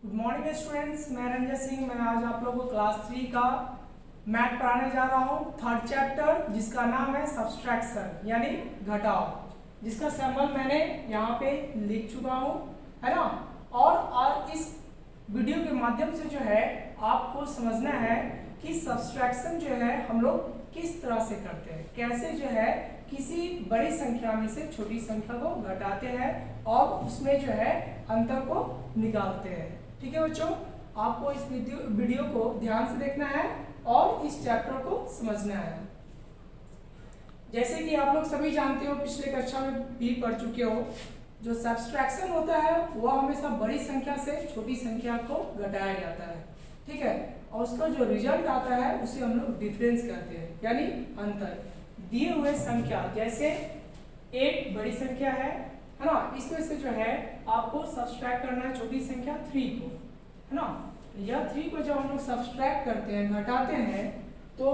Good morning students, मैं रंजन सिंह। मैं आज आप लोगों को क्लास 3 का मैथ पढ़ाने जा रहा हूँ, थर्ड चैप्टर, जिसका नाम है सब्सट्रैक्शन यानी घटाव, जिसका सिंबल मैंने यहाँ पे लिख चुका हूँ, है ना। और इस वीडियो के माध्यम से जो है आपको समझना है कि सब्सट्रैक्शन जो है हम लोग किस तरह से करते हैं, कैसे जो है किसी बड़ी संख्या में से छोटी संख्या को घटाते हैं और उसमें जो है अंतर को निकालते हैं। ठीक है बच्चों, आपको इस वीडियो को ध्यान से देखना है और इस चैप्टर को समझना है। जैसे कि आप लोग सभी जानते हो, पिछले कक्षा में भी पढ़ चुके हो, जो सब्सट्रैक्शन होता है वह हमेशा बड़ी संख्या से छोटी संख्या को घटाया जाता है। ठीक है, और उसका जो रिजल्ट आता है उसे हम लोग डिफरेंस कहते हैं, यानी अंतर। दिए हुए संख्या जैसे 8 बड़ी संख्या है ना, इसमें से जो है आपको सब्सट्रैक्ट करना है छोटी संख्या 3 को, है ना। यह 3 को जब हम लोग सब्सट्रैक्ट करते हैं, घटाते हैं, तो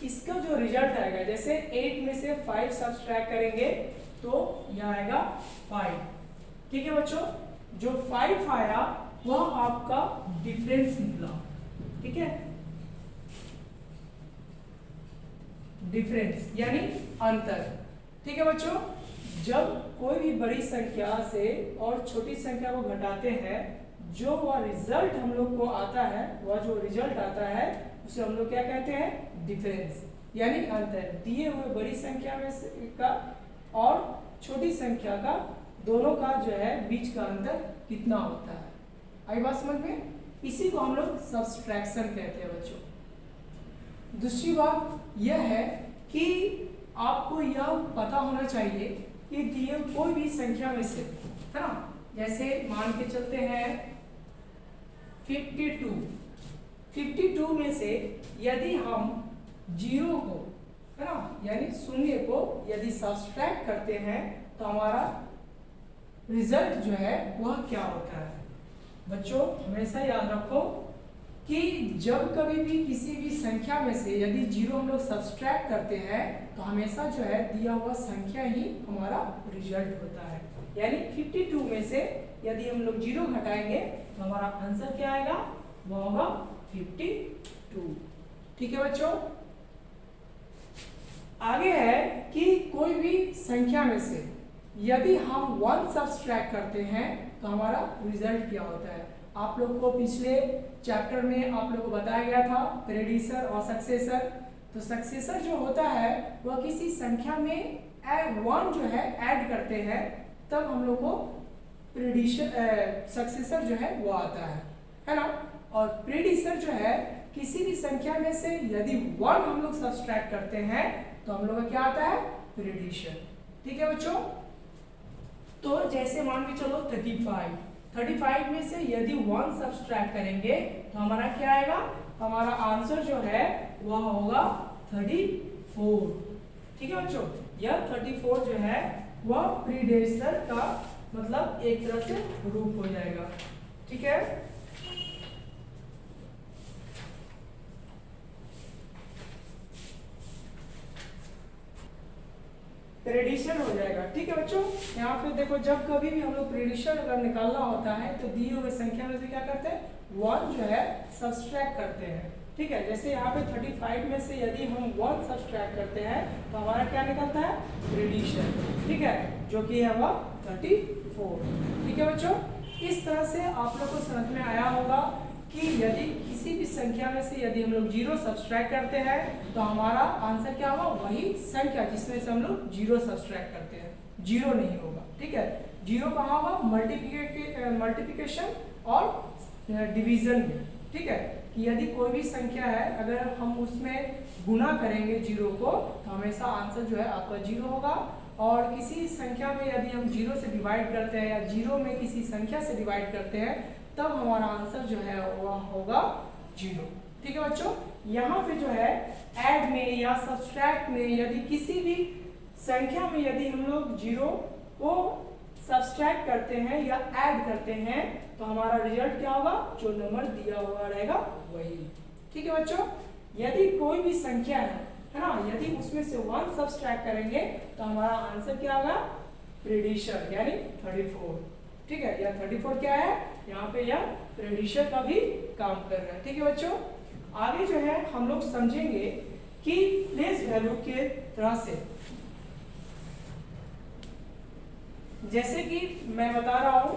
इसका जो रिजल्ट आएगा, जैसे 8 में से 5 सब्सट्रैक्ट करेंगे तो यह आएगा 5। ठीक है बच्चों, जो 5 आया वह आपका डिफरेंस निकला। ठीक है, डिफरेंस यानी अंतर। ठीक है बच्चों, जब कोई भी बड़ी संख्या से और छोटी संख्या को घटाते हैं, जो वह रिजल्ट हम लोग को आता है, वह जो रिजल्ट आता है उसे हम लोग क्या कहते हैं, डिफरेंस यानी अंतर। दिए हुए बड़ी संख्या में से का और छोटी संख्या का, दोनों का जो है बीच का अंतर कितना होता है। आई बात समझ में? इसी को हम लोग सब्सट्रैक्शन कहते हैं बच्चों। दूसरी बात यह है कि आपको यह पता होना चाहिए कि दिए कोई भी संख्या में से, है ना, जैसे मान के चलते हैं 52 में से यदि हम 0 को, है ना, यानी शून्य को यदि सब्सट्रैक्ट करते हैं तो हमारा रिजल्ट जो है वह क्या होता है। बच्चों हमेशा याद रखो कि जब कभी भी किसी भी संख्या में से यदि 0 हम लोग सब्सट्रैक्ट करते हैं तो हमेशा जो है दिया हुआ संख्या ही हमारा रिजल्ट होता है। यानी 52 में से यदि हम लोग 0 घटाएंगे तो हमारा आंसर क्या आएगा, वो होगा 52। ठीक है बच्चों, आगे है कि कोई भी संख्या में से यदि हम 1 सब्सट्रैक्ट करते हैं तो हमारा रिजल्ट क्या होता है। आप लोग को पिछले चैप्टर में आप लोग को बताया गया था प्रेडिसर और सक्सेसर। तो सक्सेसर जो होता है वह किसी संख्या में 1 जो है ऐड करते हैं, तब हम लोग को प्रेडिसर सक्सेसर जो है वो आता है ना। और प्रेडिसर जो है किसी भी संख्या में से यदि 1 हम लोग सब्सट्रैक्ट करते हैं तो हम लोग का क्या आता है, प्रेडिसर। ठीक है बच्चों, तो जैसे मान के चलो 35 में से यदि 1 सब्सट्रैक्ट करेंगे तो हमारा क्या आएगा, हमारा आंसर जो है वह होगा 34। ठीक है बच्चों, यह 34 जो है वह प्रीडेसेसर का मतलब एक तरह से रूप हो जाएगा। ठीक है, प्रेडिशन हो जाएगा। ठीक है बच्चों, यहाँ पे देखो, जब कभी भी हम लोग प्रेडिशन अगर निकालना होता है तो दिए हुए संख्या में से क्या करते हैं, 1 जो है सब्सट्रैक्ट करते हैं। ठीक है, जैसे यहाँ पे 35 में से यदि हम 1 सब्सट्रैक्ट करते हैं तो हमारा क्या निकलता है, प्रेडिशन। ठीक है, जो कि है वह 34। ठीक है बच्चों, इस तरह से आप लोग को समझ में आया होगा कि यदि किसी भी संख्या में से यदि हम लोग 0 सब्सट्रैक्ट करते हैं तो हमारा आंसर क्या होगा, वही संख्या जिसमें से हम लोग 0 सब्सट्रैक्ट करते हैं, 0 नहीं होगा। ठीक है, 0 कहाँ होगा, मल्टीप्लिकेशन और डिवीजन में। ठीक है, कि यदि कोई भी संख्या है अगर हम उसमें गुना करेंगे 0 को तो हमेशा आंसर जो है आपका 0 होगा। और किसी संख्या में यदि हम 0 से डिवाइड करते हैं या 0 में किसी संख्या से डिवाइड करते हैं तब हमारा आंसर जो है वह होगा 0। ठीक है बच्चों, यहाँ पे जो है ऐड में या सब्सट्रैक्ट में यदि किसी भी संख्या में यदि हम लोग 0 को सब्सट्रैक्ट करते हैं या ऐड करते हैं तो हमारा रिजल्ट क्या होगा, जो नंबर दिया हुआ रहेगा वही। ठीक है बच्चों, यदि कोई भी संख्या है ना, यदि उसमें से 1 सब्सट्रैक्ट करेंगे तो हमारा आंसर क्या होगा, प्रेडिशन यानी 34। ठीक है, यह 34 क्या है, यहाँ पे यह प्रेडिक्शन का भी काम कर रहा है। ठीक है बच्चों, आगे जो है हम लोग समझेंगे कि प्लेस वैल्यू के तरह से, जैसे कि मैं बता रहा हूं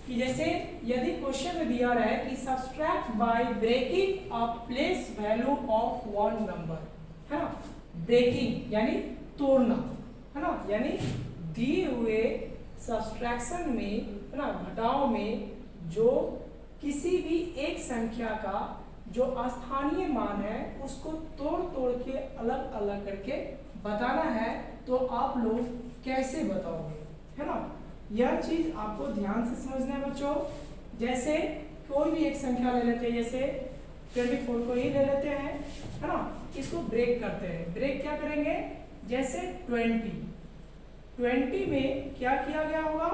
कि जैसे यदि क्वेश्चन में दिया रहा है कि subtract by breaking a place value of one number, है ना, ब्रेकिंग यानी तोड़ना, है ना, यानी दिए हुए सब्सट्रैक्शन में, है ना, घटाव में जो किसी भी एक संख्या का जो स्थानीय मान है उसको तोड़ तोड़ के अलग अलग करके बताना है, तो आप लोग कैसे बताओगे, है ना। यह चीज आपको ध्यान से समझना है बच्चों। जैसे कोई भी एक संख्या ले लेते हैं, जैसे 24 को ही ले लेते हैं, है ना, इसको ब्रेक करते हैं। ब्रेक क्या करेंगे, जैसे 20 में क्या किया गया होगा,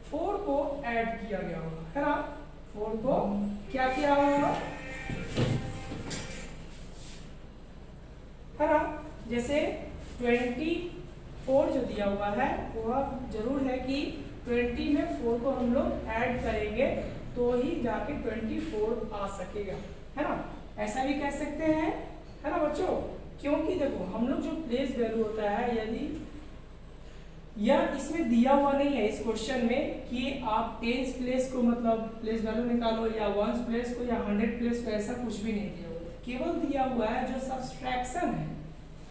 4 को ऐड किया गया होगा, है ना, 4 को क्या किया होगा, है ना। जैसे 24 जो दिया हुआ है वह जरूर है कि 20 में 4 को हम लोग ऐड करेंगे तो ही जाके 24 आ सकेगा, है ना। ऐसा भी कह सकते हैं, है ना बच्चों, क्योंकि देखो हम लोग जो प्लेस वैल्यू होता है, यदि यह इसमें दिया हुआ नहीं है इस क्वेश्चन में कि आप 10 प्लेस को मतलब प्लेस वैल्यू निकालो या 1 प्लेस को या 100 प्लेस को, ऐसा कुछ भी नहीं दिया हुआ, केवल दिया हुआ है जो सब्सट्रैक्शन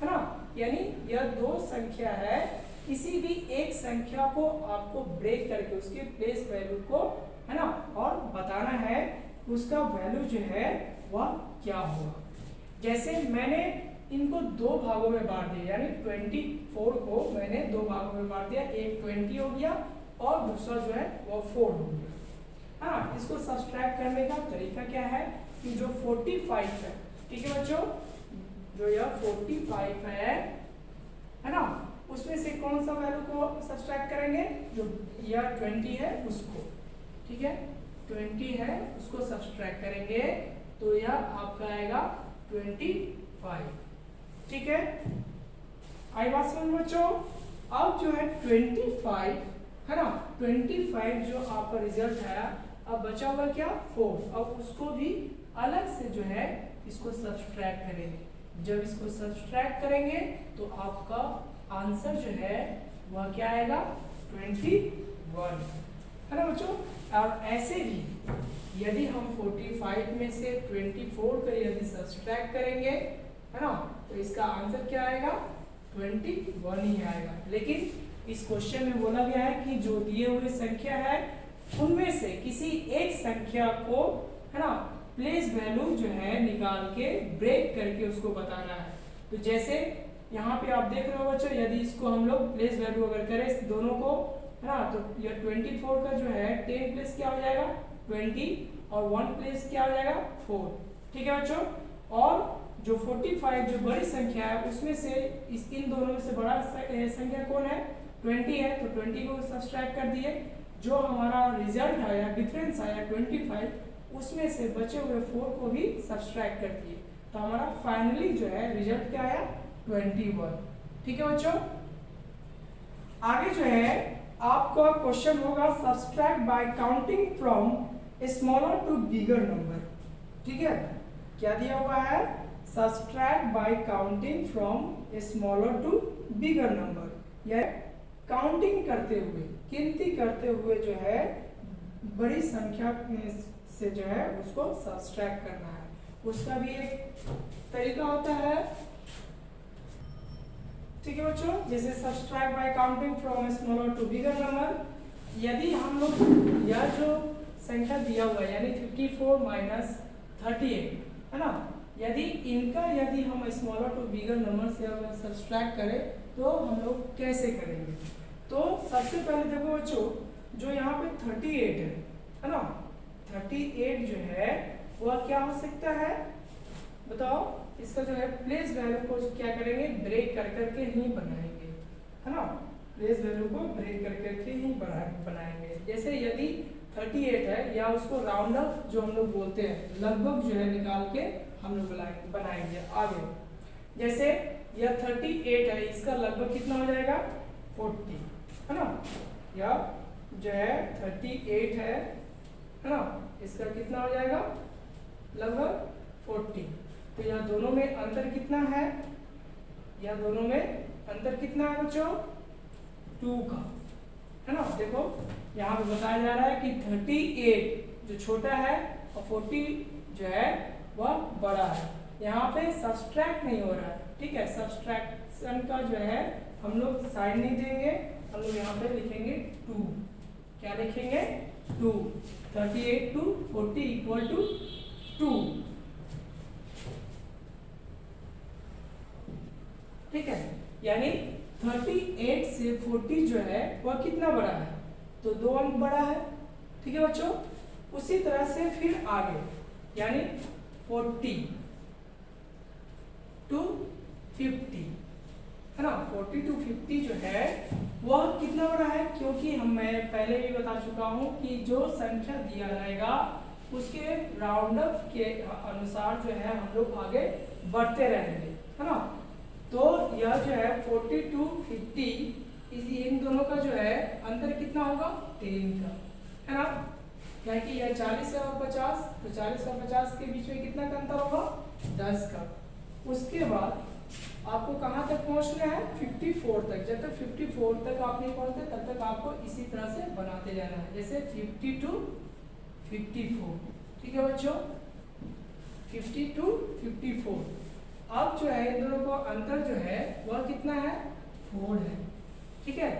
है ना, यानी यह दो संख्या है, किसी भी एक संख्या को आपको ब्रेक करके उसके प्लेस वैल्यू को, है ना, और बताना है उसका वैल्यू जो है वह क्या होगा। जैसे मैंने इनको दो भागों में बांट दिया, यानी 24 को मैंने दो भागों में बांट दिया, एक 20 हो गया और दूसरा जो है वो 4 हो गया। हाँ, इसको सब्सट्रैक्ट करने का तरीका क्या है कि जो 45 है, ठीक है बच्चों, जो यह 45 है ना, उसमें से कौन सा वैल्यू को सब्सट्रैक्ट करेंगे, जो यह 20 है उसको, ठीक है, 20 है उसको सब्सट्रैक्ट करेंगे तो यह आपका आएगा 25, ठीक है। आई बात समझ बच्चों। अब जो है 25 है ना, 25 जो आपका रिजल्ट आया, अब बचा हुआ क्या 4, अब उसको भी अलग से जो है इसको सब्सट्रैक्ट करेंगे। जब इसको सब्सट्रैक्ट करेंगे तो आपका आंसर जो है वह क्या आएगा 21, है ना बच्चों। और ऐसे भी यदि हम 45 में से 24 का यदि सब्सट्रैक्ट करेंगे, है ना, तो इसका आंसर क्या आएगा 21 ही आएगा। लेकिन इस क्वेश्चन में बोला गया है कि जो दिए हुए संख्या है उनमें से किसी एक संख्या को, है ना, प्लेस वैल्यू जो है निकाल के ब्रेक करके उसको बताना है। तो जैसे यहाँ पे आप देख रहे हो बच्चों, यदि इसको हम लोग प्लेस वैल्यू अगर करें दोनों को, है ना, तो यह 24 का जो है 10 प्लेस क्या हो जाएगा 20 और 1 प्लेस क्या हो जाएगा 4, ठीक है बच्चों। और जो 45 जो बड़ी संख्या है उसमें से इन दोनों में से बड़ा संख्या कौन है 20 है, तो 20 को सब्सट्रैक्ट कर दिए, जो हमारा रिजल्ट आया डिफरेंस आया 25, उसमें से बचे हुए 4 को भी सब्सट्रैक्ट कर दिए, तो हमारा फाइनली जो है रिजल्ट क्या आया 21, ठीक है बच्चों। आगे जो है आपका क्वेश्चन होगा subtract by counting from smaller to bigger number, ठीक है। क्या दिया हुआ है, subtract by counting from smaller to bigger number, या काउंटिंग करते हुए, गिनती करते हुए जो है बड़ी संख्या से जो है उसको सब्सट्रैक्ट करना है। उसका भी एक तरीका होता है, ठीक है बच्चों। जैसे subtract by counting from smaller to bigger number, यदि हम लोग यह जो संख्या दिया हुआ है यानी 54 माइनस 38, है ना, यदि इनका यदि हम स्मॉलर टू बिगर नंबर से अगर सब्सट्रैक्ट करें तो हम लोग कैसे करेंगे। तो सबसे पहले देखो बच्चों, जो यहाँ पे 38 है ना, 38 जो है वह क्या हो सकता है बताओ, इसका जो है प्लेस वैल्यू को क्या करेंगे ब्रेक कर करके ही बनाएंगे, है ना, प्लेस वैल्यू को ब्रेक कर करके ही बनाएंगे। जैसे यदि 38 है, या उसको राउंड अप जो हम लोग बोलते हैं लगभग जो है निकाल के हम लोग बनाएंगे आगे। जैसे यह 38 है, इसका लगभग कितना हो जाएगा 40, है ना, या जो है 38 है ना, इसका कितना हो जाएगा लगभग 40। तो यह दोनों में अंतर कितना है, यह दोनों में अंतर कितना है बच्चों 2 का, है ना। देखो यहाँ पे बताया जा रहा है कि 38 जो छोटा है और 40 जो है वह बड़ा है। यहाँ पे सब्सट्रैक्ट नहीं हो रहा है, ठीक है। सब्सट्रैक्शन का जो है हम लोग साइन नहीं देंगे, हम लोग यहाँ पे लिखेंगे 2। क्या लिखेंगे 2। 38 to 40 इक्वल टू 2, ठीक है। यानी 38 से 40 जो है वह कितना बड़ा है, तो 2 अंक बड़ा है, ठीक है बच्चों। उसी तरह से फिर आगे यानी 40 to 50, है ना। 40 to 50 जो है वह कितना बड़ा है, क्योंकि मैं पहले भी बता चुका हूं कि जो संख्या दिया जाएगा उसके राउंड अप के अनुसार जो है हम लोग आगे बढ़ते रहेंगे, है ना। तो यह जो है 40 to 50 इन दोनों का जो है अंतर कितना होगा 10 का, है ना। क्या कि यह 40 है और 50, तो 40 और 50 के बीच में कितना का अंतर होगा 10 का। उसके बाद आपको कहाँ तक पहुँचना है 54 तक। जब तक 54 तक आप नहीं पहुँचते तब तक आपको इसी तरह से बनाते जाना है, जैसे 50 to 54, ठीक है बच्चों। 50 to 54। अब जो है इन दोनों का अंतर जो है वह कितना है 4 है, ठीक है।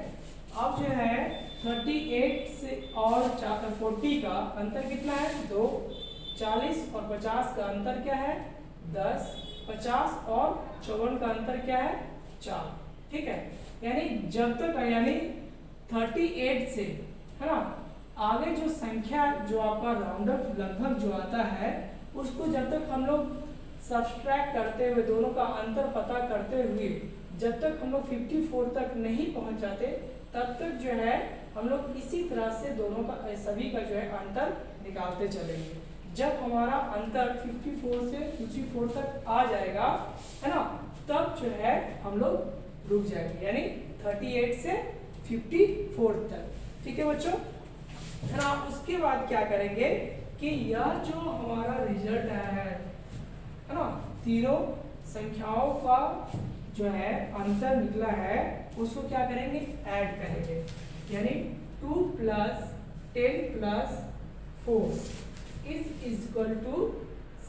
अब जो है 38 से और 40 का अंतर कितना है 2, 40 और 50 का अंतर क्या है 10, 50 और 54 का अंतर क्या है 4, ठीक है। यानी जब तक यानी 38 से, है ना, आगे जो संख्या जो आपका राउंड अप लगभग जो आता है उसको जब तक हम लोग सब्सट्रैक्ट करते हुए दोनों का अंतर पता करते हुए जब तक हम लोग 54 तक नहीं पहुंच जाते तब तक जो है हम लोग इसी तरह से दोनों का सभी का जो है अंतर निकालते चलेंगे। जब हमारा अंतर 54 से 54 तक आ जाएगा, है ना, तब जो है हम लोग रुक जाएंगे, यानी 38 से 54 तक, ठीक है बच्चों, है ना। उसके बाद क्या करेंगे कि यह जो हमारा रिजल्ट है ना, तीनों संख्याओं का जो है अंतर निकला है उसको क्या करेंगे ऐड करेंगे, यानी 2 + 10 + 4 इज इक्वल टू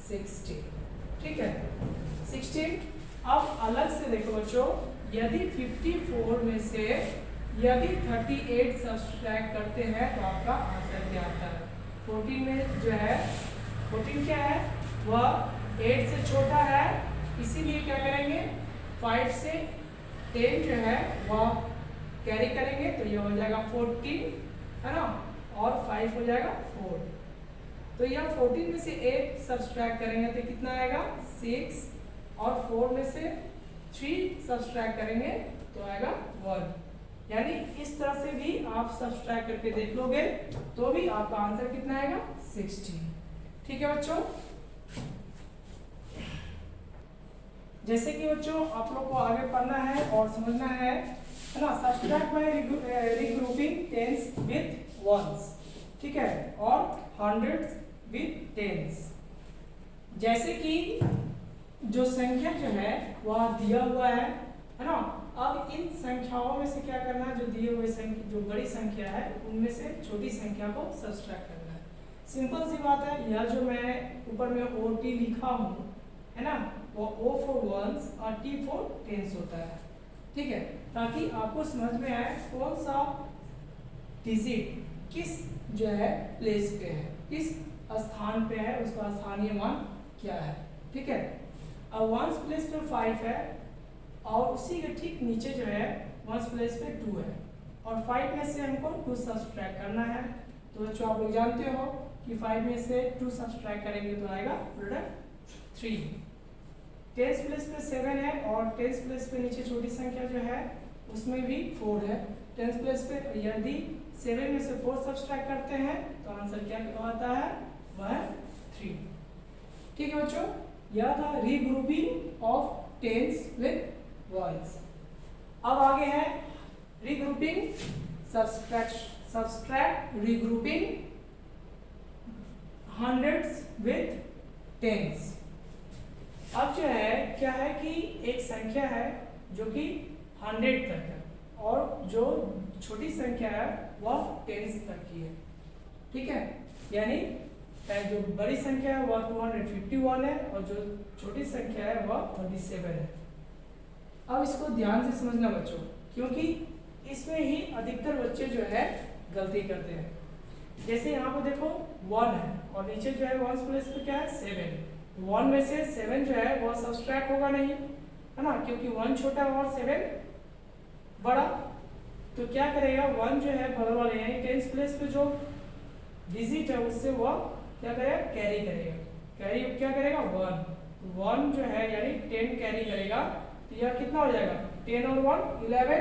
16, ठीक है 16। अब अलग से देखो बच्चों, यदि 54 में से यदि 38 सब्सट्रैक्ट करते हैं तो आपका आंसर क्या आता है। 14 में जो है 14 क्या है वह 8 से छोटा है, इसीलिए क्या करेंगे 5 से 10 जो है वह कैरी करेंगे, तो ये हो जाएगा 14, है ना, और 5 हो जाएगा 4। तो यह 14 में से 8 सब्सट्रैक्ट करेंगे तो कितना आएगा 6, और 4 में से 3 सब्सट्रैक्ट करेंगे तो आएगा 1। यानी इस तरह से भी आप सब्सट्रैक्ट करके देख लोगे तो भी आपका आंसर कितना आएगा 16, ठीक है बच्चों। जैसे कि बच्चों आप लोग को आगे पढ़ना है और समझना है ना, subtract by regrouping tens with ones, ठीक है, और हंड्रेड्स विथ टेंस। जैसे कि जो संख्या जो है वह दिया हुआ है ना, अब इन संख्याओं में से क्या करना है, जो दिए हुए संख्या जो बड़ी संख्या है उनमें से छोटी संख्या को सब्सट्रैक्ट करना है। सिंपल सी बात है, यह जो मैं ऊपर में OT लिखा हूँ, है ना, वो O for ones और T for tens होता है, ठीक है, ताकि आपको समझ में आए कौन सा डिजिट किस जो है प्लेस पे है, किस स्थान पे है, उसका स्थानीय मान क्या है, ठीक है। अब वंस प्लेस पे 5 है और उसी के ठीक नीचे जो है वंस प्लेस पे 2 है, और 5 में से हमको 2 सब्सट्रैक्ट करना है। तो बच्चों आप लोग जानते हो कि 5 में से 2 सब्सट्रैक्ट करेंगे तो आएगा प्रोडक्ट 3। टेंस प्लेस पे 7 है और टेंस प्लेस पे नीचे छोटी संख्या जो है उसमें भी 4 है। टेंस प्लेस पे यदि 7 में से 4 सब्सट्रैक्ट करते हैं तो आंसर क्या आता है वह 3, ठीक है बच्चों। यह था regrouping of tens with ones. अब आगे है regrouping subtract regrouping hundreds with tens. अब जो है क्या है कि एक संख्या है जो कि 100 तक है और जो छोटी संख्या है वह टेंस तक की है, ठीक है। यानी जो बड़ी संख्या है वह 251 है और जो छोटी संख्या है वह 37 है। अब इसको ध्यान से समझना बच्चों, क्योंकि इसमें ही अधिकतर बच्चे जो है गलती करते हैं। जैसे यहाँ पर देखो 1 है और नीचे जो है 1 प्लेस पे क्या है 7। 1 में से 7 जो है वह सब्सट्रैक्ट होगा नहीं, है ना, क्योंकि 1 छोटा और 7 बड़ा। तो क्या करेगा 1 जो है बगल वाले यानी 10 प्लेस पे जो डिजिट है उससे वह क्या करेगा कैरी करेगा। कैरी क्या करेगा 1 जो है यानी 10 कैरी करेगा। तो यह कितना हो जाएगा 10 और 1 11,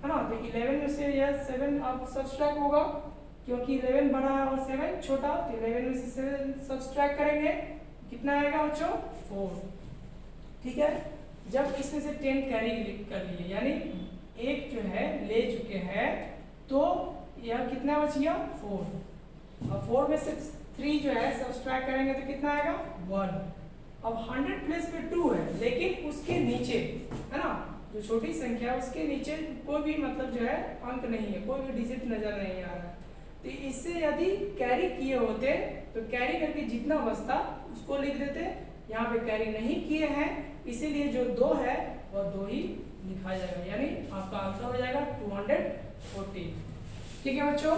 है ना। तो 11 में से यह 7 अब सब्सट्रैक्ट होगा क्योंकि 11 बड़ा है और 7 छोटा। तो 11 में से 7 सब्सट्रैक्ट करेंगे, कितना आएगा बच्चों 4, ठीक है। जब इसमें से 10 कैरी कर लिए यानी एक जो है ले चुके हैं तो यह कितना बच गया 4। अब 4 में से 3 जो है सब्सट्रैक्ट करेंगे तो कितना आएगा 1। अब 100 प्लेस पे 2 है लेकिन उसके नीचे, है ना, जो छोटी संख्या है उसके नीचे कोई भी मतलब जो है अंक नहीं है, कोई भी डिजिट नजर नहीं आ रहा है। तो इससे यदि कैरी किए होते तो कैरी करके जितना बचता उसको लिख देते। यहाँ पे कैरी नहीं किए हैं इसीलिए जो 2 है वह 2 ही लिखा जाएगा, यानी आपका आंसर हो जाएगा 240, ठीक है बच्चों।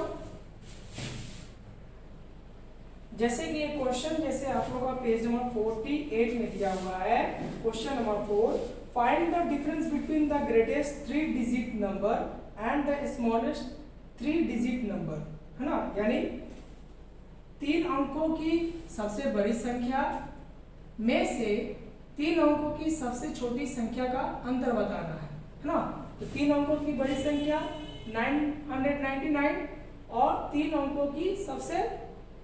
जैसे कि ये क्वेश्चन जैसे आप लोगों का पेज नंबर 48 में दिया हुआ है, question number 4, find the difference between the greatest 3 digit number and the smallest 3 digit number, है ना। यानी 3 अंकों की सबसे बड़ी संख्या में से 3 अंकों की सबसे छोटी संख्या का अंतर बताना है ना। तो 3 अंकों की बड़ी संख्या 999 और 3 अंकों की सबसे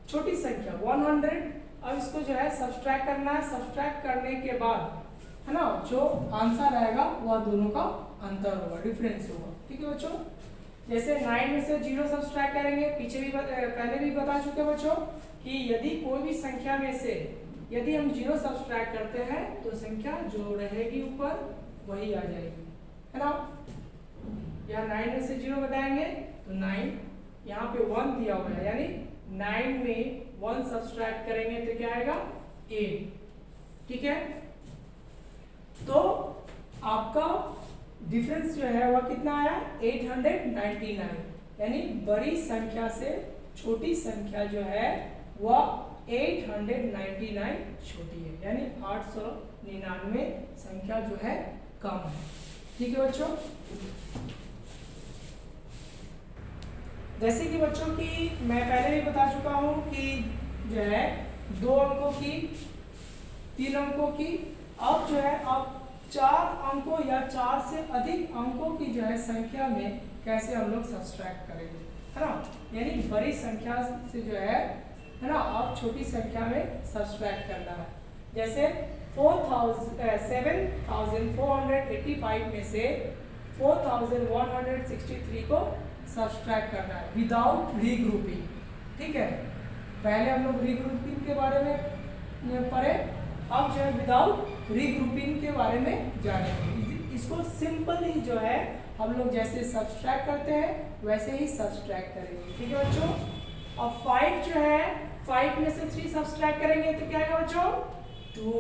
छोटी संख्या 100। अब इसको जो है सब्सट्रैक्ट करना है। सब्सट्रैक्ट करने के बाद, है ना, जो आंसर आएगा वह दोनों का अंतर होगा, डिफरेंस होगा, ठीक है बच्चों। जैसे 9 में से 0 सब्सट्रैक्ट करेंगे, पीछे भी पहले भी बता चुके बच्चों कि यदि कोई भी संख्या में से यदि हम 0 सब्सट्रैक्ट करते हैं तो संख्या जो रहेगी ऊपर वही आ जाएगी, है ना। यहाँ 9 में से 0 घटाएंगे तो 9, यहाँ पे 1 दिया हुआ है यानी 9 में 1 सब्सट्रैक्ट करेंगे तो क्या आएगा 8, ठीक है। तो आपका डिफरेंस जो है वह कितना आया 899, यानी बड़ी संख्या से छोटी संख्या जो है वह 899 छोटी है, यानी 899 संख्या जो है कम है, ठीक है बच्चों। जैसे कि बच्चों की मैं पहले भी बता चुका हूं कि जो है 2 अंकों की 3 अंकों की, अब जो है अब 4 अंकों या 4 से अधिक अंकों की जो है संख्या में कैसे हम लोग सब्सट्रैक्ट करेंगे, है ना। यानी बड़ी संख्या से जो है ना अब छोटी संख्या में सब्सट्रैक्ट करना है। जैसे 7485 में से 4163 को सब्सट्रैक्ट करना है विदाउट रीग्रुपिंग, ठीक है। पहले हम लोग रीग्रुपिंग के बारे में पढ़े, अब जो है विदाउट रीग्रुपिंग के बारे में जानेंगे। इसको सिंपल ही जो है हम लोग जैसे सब्सट्रैक्ट करते हैं वैसे ही सब्सट्रैक्ट करेंगे, ठीक है बच्चों। अब 5 जो है 5 में से 3 सब्सट्रैक्ट करेंगे तो क्या आएगा बच्चों 2।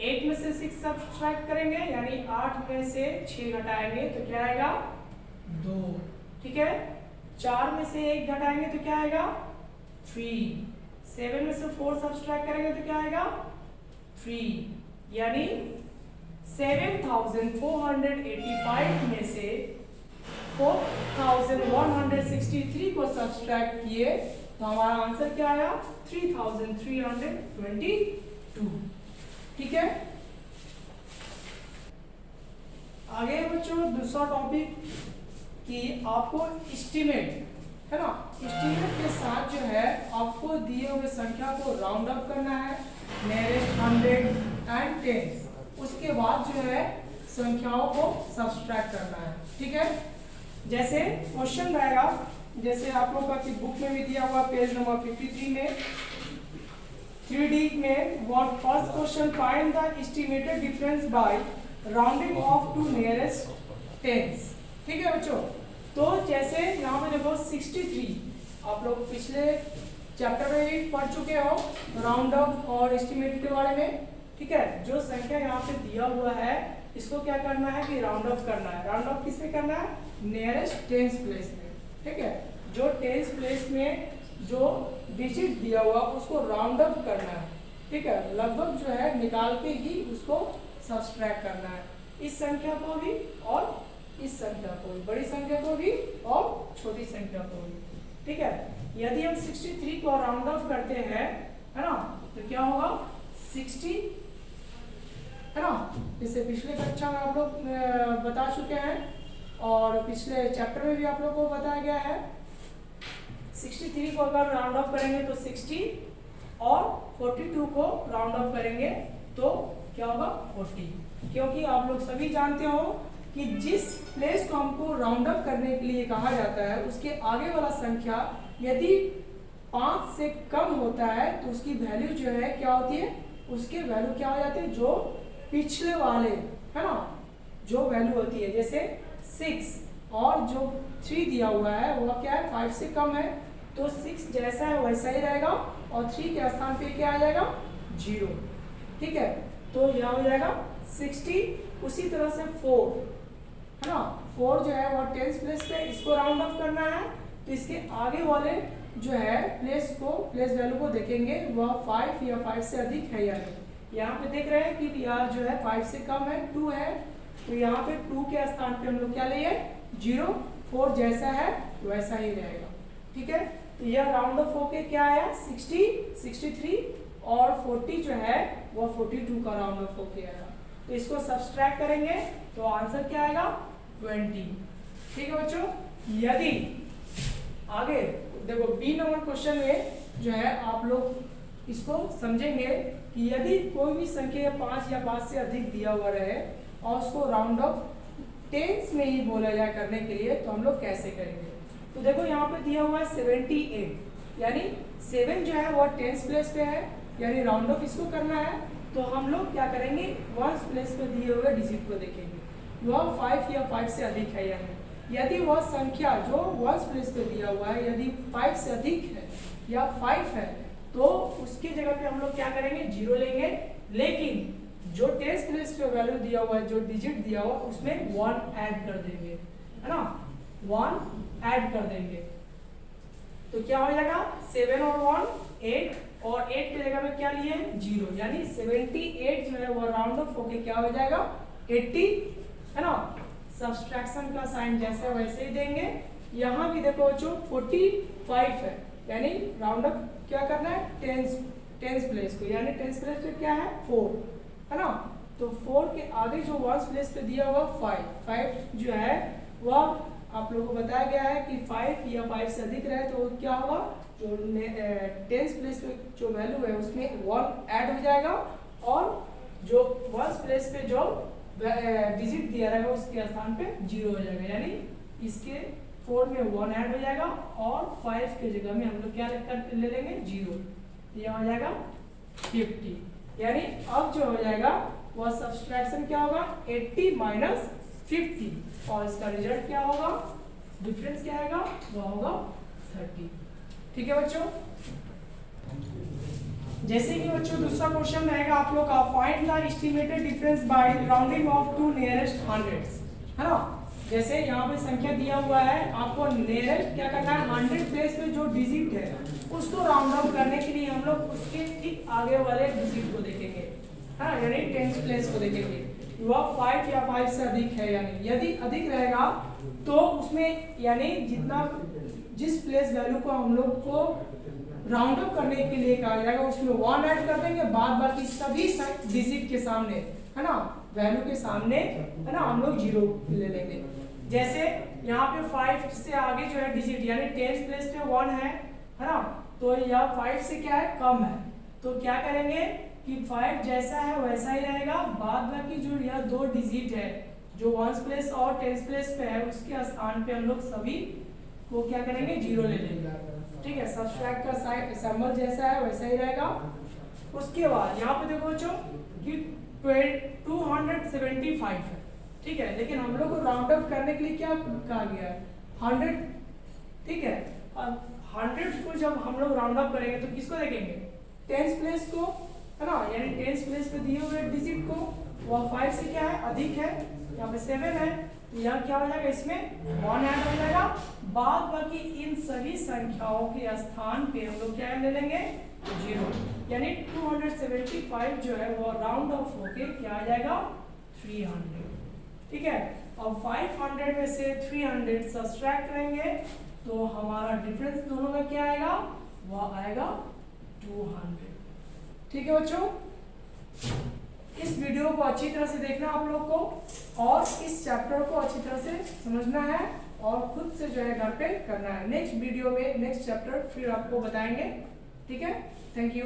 8 में से 6 सब्सट्रैक्ट करेंगे यानी 8 में से 6 घटाएंगे तो क्या आएगा 2, ठीक है। 4 में से 1 घटाएंगे तो क्या आएगा 3। 7 में से 4 सब्सट्रैक्ट करेंगे तो क्या आएगा 3, यानी 7485 में से 4163 को सब्सट्रैक्ट किए तो हमारा आंसर क्या आया 3322, ठीक है। आगे बच्चों दूसरा टॉपिक कि आपको एस्टीमेट, है ना, एस्टीमेट के साथ जो है आपको दिए हुए संख्या को राउंड अप करना है नियरेस्ट 100 एंड 10, उसके बाद जो है संख्याओं को सब्सट्रैक्ट करना है, ठीक है। जैसे क्वेश्चन रहेगा जैसे आप लोगों का बुक में भी दिया हुआ पेज नंबर 53 में 3D में what first question, find the estimated difference by rounding off to nearest tens. ठीक है बच्चों, तो जैसे यहाँ पे देखो 63 आप लोग पिछले चैप्टर में भी पढ़ चुके हो राउंड ऑफ और एस्टिमेट के बारे में। ठीक है, जो संख्या यहाँ पे दिया हुआ है इसको क्या करना है कि राउंड ऑफ करना है। राउंड ऑफ किस में करना है? नियरेस्ट टेंस प्लेस में। ठीक है, जो टेंस प्लेस में जो डिजिट दिया हुआ उसको राउंड ऑफ करना है। ठीक है, लगभग जो है निकाल के ही उसको सब्सट्रैक्ट करना है, इस संख्या को भी और इस संख्या को भी, बड़ी संख्या को भी और छोटी संख्या को भी। ठीक है, यदि हम 63 को राउंड ऑफ करते हैं, है ना, तो क्या होगा 60, है ना, जैसे पिछले कक्षा में आप लोग बता चुके हैं और पिछले चैप्टर में भी आप लोगों को बताया गया है। 63 को अगर राउंड ऑफ करेंगे तो 60 और 42 को राउंड ऑफ करेंगे तो क्या होगा 40, क्योंकि आप लोग सभी जानते हो कि जिस प्लेस को हमको राउंड ऑफ करने के लिए कहा जाता है उसके आगे वाला संख्या यदि 5 से कम होता है तो उसकी वैल्यू जो है क्या होती है, उसके वैल्यू क्या हो जाते हैं, जो पिछले वाले, है ना, जो वैल्यू होती है, जैसे 6 और जो 3 दिया हुआ है वह क्या है 5 से कम है, तो 6 जैसा है वैसा ही रहेगा और 3 के स्थान पे क्या आ जाएगा 0। ठीक है, तो यह हो जाएगा 60। उसी तरह से 4, है ना, 4 जो है वह टेंस प्लेस पे, इसको राउंड ऑफ करना है तो इसके आगे वाले जो है प्लेस वैल्यू को देखेंगे वह 5 या 5 से अधिक है या नहीं। यहाँ पे देख रहे हैं कि यह जो है 5 से कम है, 2 है, तो यहाँ पे 2 के स्थान पे हम लोग क्या लिए 0। 4 जैसा है वैसा ही रहेगा। ठीक है, तो यह राउंड ऑफ होके क्या आया 60, 63 और 40 जो है वह 42 का राउंड ऑफ होके आया। तो इसको सब्सट्रैक्ट करेंगे तो आंसर क्या आएगा 20। ठीक है बच्चों, यदि आगे देखो बी नंबर क्वेश्चन में जो है आप लोग इसको समझेंगे कि यदि कोई भी संख्या 5 या 5 से अधिक दिया हुआ रहे और उसको राउंड ऑफ टेंस में ही बोला जाए करने के लिए तो हम लोग कैसे करेंगे। तो देखो यहाँ पे दिया हुआ है 78, यानी 7 जो है वो टेंस प्लेस पे है, यानी राउंड ऑफ इसको करना है। तो हम लोग क्या करेंगे वंस प्लेस पे दिए हुए डिजिट को देखेंगे वह 5 या 5 से अधिक है या नहीं। यदि वह संख्या जो वंस प्लेस पे दिया हुआ है यदि 5 से अधिक है या 5 है तो उसकी जगह पे हम लोग क्या करेंगे 0 लेंगे, लेकिन जो टेंस प्लेस पे वैल्यू दिया हुआ है, जो डिजिट दिया हुआ उसमें 1 ऐड कर देंगे, है ना, 1 ऐड कर देंगे। तो क्या हो जाएगा 7 और 1 8 और 8 की जगह में क्या लिए 0, यानी 78 जो है वो राउंड ऑफ होके क्या हो जाएगा 80, है ना। सब्सट्रैक्शन का साइन जैसे वैसे ही देंगे। यहाँ भी देखो बच्चों 45 है, यानी राउंड ऑफ क्या करना है टेंस प्लेस को, यानी टेंस प्लेस पे क्या है 4, है ना। तो 4 के आगे जो वंस प्लेस पे दिया हुआ 5 जो है वह आप लोगों को बताया गया है कि 5 या 5 से अधिक रहे तो क्या होगा, जो टेंस प्लेस पे जो वैल्यू है उसमें 1 ऐड हो जाएगा और जो वंस प्लेस पे जो डिजिट दिया रहेगा उसके स्थान पे 0 हो जाएगा, यानी इसके 4 में 1 ऐड हो जाएगा और 5 के जगह में हम लोग क्या ले लेंगे 0, यह हो जाएगा 50। यानी अब जो हो जाएगा वह सब्सट्रैक्शन क्या होगा 80 माइनस 50 और इसका रिजल्ट क्या होगा, डिफरेंस क्या आएगा वह होगा 30। ठीक है बच्चों, जैसे कि बच्चों दूसरा क्वेश्चन रहेगा आप लोग का find the estimated difference by rounding off to nearest hundreds, है ना। जैसे यहाँ पे संख्या दिया हुआ है, आपको नियरेस्ट क्या करना है 100 प्लेस में जो डिजिट है उसको राउंड ऑफ करने के लिए हम लोग उसके ठीक आगे वाले डिजिट को देखेंगे, हाँ, यानी टेंस प्लेस को देखेंगे वह 5 या 5 से अधिक है या नहीं। यदि अधिक रहेगा तो उसमें यानी जिस प्लेस वैल्यू को हम लोग को राउंड ऑफ करने के लिए कहा जाएगा उसमें 1 ऐड कर देंगे, बाद बाकी सभी डिजिट के सामने, है ना, वैल्यू के सामने, है ना, हम लोग 0 ले लेंगे। जैसे यहाँ पे 5 से आगे जो है डिजिट यानी टेंस प्लेस पे 1 है ना, तो यह 5 से क्या है कम है, तो क्या करेंगे कि 5 जैसा है वैसा ही रहेगा, बाद बाकी जो यह 2 डिजिट है जो वंस प्लेस और टेंस प्लेस पे है उसके स्थान पे हम लोग सभी को क्या करेंगे, 0 ले लेंगे। ठीक है, सब्सट्रैक्ट का सिंबल जैसा है वैसा ही रहेगा। उसके बाद यहाँ पे देखो बच्चों कि 275 है। ठीक है, लेकिन हम लोग को राउंड अप करने के लिए क्या कहा गया है, 100। ठीक है, अब 100 को जब हम लोग राउंड अप करेंगे तो किसको देखेंगे, 10th प्लेस को, है ना, यानी 10th प्लेस पे दिए हुए डिजिट को, वह 5 से क्या है, अधिक है, यहाँ पे 7 है, तो यहाँ क्या हो जाएगा, इसमें 1 ऐड हो जाएगा। बाद बाकी इन सभी संख्याओं के स्थान पे हम लोग क्या ले लेंगे, 0, यानी 275 जो है वो राउंड ऑफ होके क्या आ जाएगा, 300। ठीक है, अब 500 में से 300 सब्सट्रैक्ट करेंगे तो हमारा डिफरेंस दोनों में क्या आएगा, वह आएगा 200। ठीक है बच्चों, इस वीडियो को अच्छी तरह से देखना आप लोग को, और इस चैप्टर को अच्छी तरह से समझना है और खुद से जो है घर पे करना है। नेक्स्ट वीडियो में नेक्स्ट चैप्टर फिर आपको बताएंगे। ठीक है, थैंक यू।